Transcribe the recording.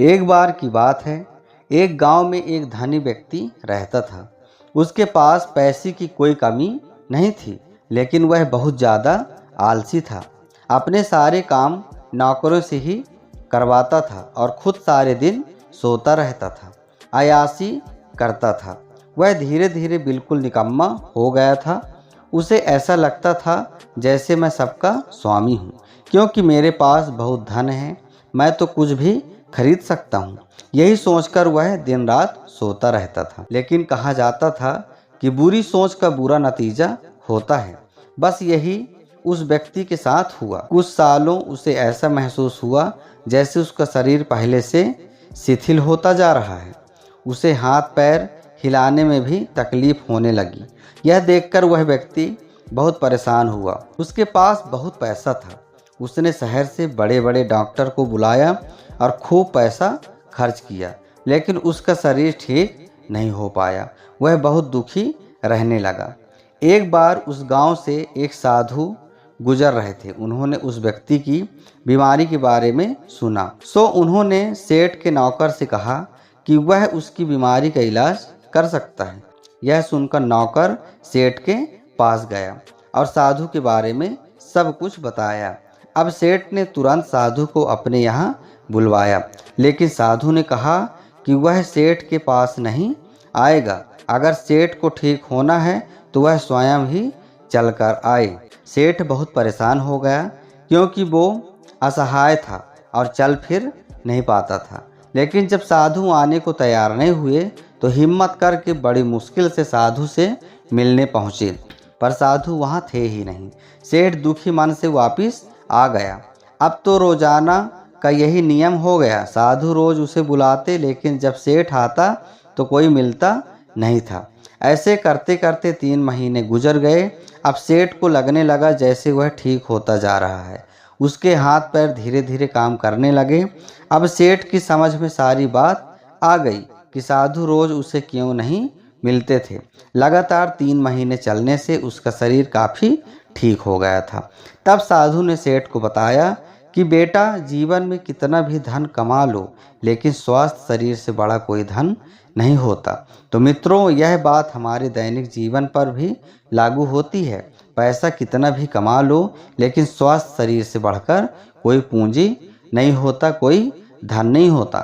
एक बार की बात है, एक गांव में एक धनी व्यक्ति रहता था। उसके पास पैसे की कोई कमी नहीं थी, लेकिन वह बहुत ज़्यादा आलसी था। अपने सारे काम नौकरों से ही करवाता था और खुद सारे दिन सोता रहता था, अय्याशी करता था। वह धीरे धीरे बिल्कुल निकम्मा हो गया था। उसे ऐसा लगता था जैसे मैं सबका स्वामी हूँ, क्योंकि मेरे पास बहुत धन है, मैं तो कुछ भी खरीद सकता हूँ। यही सोचकर वह दिन रात सोता रहता था। लेकिन कहा जाता था कि बुरी सोच का बुरा नतीजा होता है। बस यही उस व्यक्ति के साथ हुआ। कुछ सालों उसे ऐसा महसूस हुआ जैसे उसका शरीर पहले से शिथिल होता जा रहा है। उसे हाथ पैर हिलाने में भी तकलीफ होने लगी। यह देखकर वह व्यक्ति बहुत परेशान हुआ। उसके पास बहुत पैसा था। उसने शहर से बड़े बड़े डॉक्टर को बुलाया और खूब पैसा खर्च किया, लेकिन उसका शरीर ठीक नहीं हो पाया। वह बहुत दुखी रहने लगा। एक बार उस गांव से एक साधु गुजर रहे थे। उन्होंने उस व्यक्ति की बीमारी के बारे में सुना, सो उन्होंने सेठ के नौकर से कहा कि वह उसकी बीमारी का इलाज कर सकता है। यह सुनकर नौकर सेठ के पास गया और साधु के बारे में सब कुछ बताया। अब सेठ ने तुरंत साधु को अपने यहाँ बुलवाया, लेकिन साधु ने कहा कि वह सेठ के पास नहीं आएगा। अगर सेठ को ठीक होना है तो वह स्वयं ही चलकर आए। सेठ बहुत परेशान हो गया, क्योंकि वो असहाय था और चल फिर नहीं पाता था। लेकिन जब साधु आने को तैयार नहीं हुए तो हिम्मत करके बड़ी मुश्किल से साधु से मिलने पहुँचे, पर साधु वहाँ थे ही नहीं। सेठ दुखी मन से वापस आ गया। अब तो रोजाना का यही नियम हो गया। साधु रोज उसे बुलाते, लेकिन जब सेठ आता तो कोई मिलता नहीं था। ऐसे करते करते 3 महीने गुजर गए। अब सेठ को लगने लगा जैसे वह ठीक होता जा रहा है। उसके हाथ पैर धीरे धीरे काम करने लगे। अब सेठ की समझ में सारी बात आ गई कि साधु रोज उसे क्यों नहीं मिलते थे। लगातार 3 महीने चलने से उसका शरीर काफ़ी ठीक हो गया था। तब साधु ने सेठ को बताया कि बेटा, जीवन में कितना भी धन कमा लो, लेकिन स्वस्थ शरीर से बड़ा कोई धन नहीं होता। तो मित्रों, यह बात हमारे दैनिक जीवन पर भी लागू होती है। पैसा कितना भी कमा लो, लेकिन स्वस्थ शरीर से बढ़कर कोई पूंजी नहीं होता, कोई धन नहीं होता।